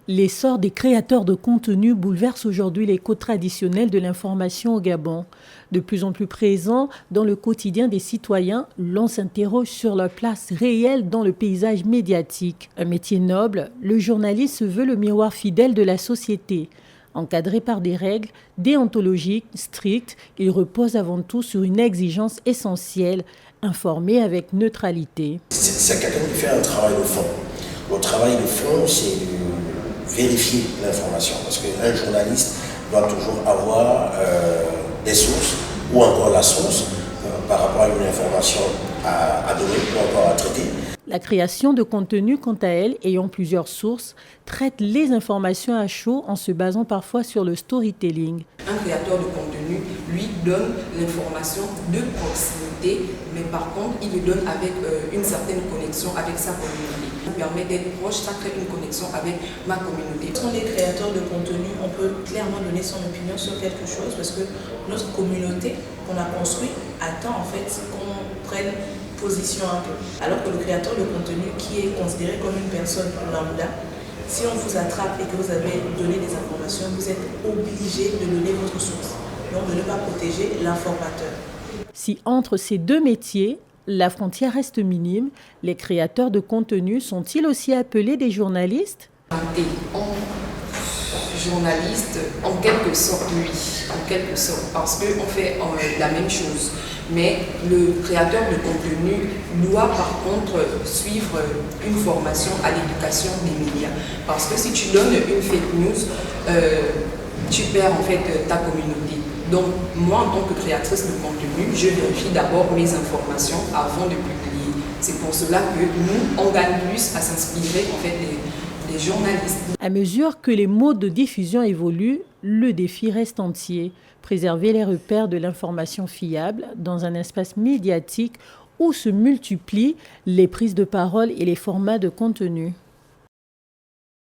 L'essor des créateurs de contenu bouleverse aujourd'hui les codes traditionnels de l'information au Gabon. De plus en plus présents dans le quotidien des citoyens, l'on s'interroge sur leur place réelle dans le paysage médiatique. Un métier noble, le journaliste se veut le miroir fidèle de la société. Encadré par des règles déontologiques strictes, il repose avant tout sur une exigence essentielle, informer avec neutralité. C'est quelqu'un qui fait un travail de fond. Le travail de fond, c'est de vérifier l'information, parce qu'un journaliste doit toujours avoir des sources, ou encore la source, par rapport à une information à donner, ou encore à traiter. La création de contenu, quant à elle, ayant plusieurs sources, traite les informations à chaud en se basant parfois sur le storytelling. Un créateur de contenu, lui, donne l'information de proximité, mais par contre, il le donne avec une certaine connexion avec sa communauté. Ça permet d'être proche, ça crée une connexion avec ma communauté. Quand on est créateur de contenu, on peut clairement donner son opinion sur quelque chose parce que notre communauté qu'on a construite attend en fait qu'on prenne position un peu. Alors que le créateur de contenu qui est considéré comme une personne lambda, si on vous attrape et que vous avez donné des informations, vous êtes obligé de donner votre source, donc de ne pas protéger l'informateur. Si entre ces deux métiers, la frontière reste minime, les créateurs de contenu sont-ils aussi appelés des journalistes? Journaliste, en quelque sorte, oui, en quelque sorte, parce qu'on fait la même chose. Mais le créateur de contenu doit par contre suivre une formation à l'éducation des médias. Parce que si tu donnes une fake news, tu perds en fait ta communauté. Donc moi, en tant que créatrice de contenu, je vérifie d'abord mes informations avant de publier. C'est pour cela que nous, on gagne plus à s'inspirer en fait des journalistes. À mesure que les modes de diffusion évoluent, le défi reste entier. Préserver les repères de l'information fiable dans un espace médiatique où se multiplient les prises de parole et les formats de contenu.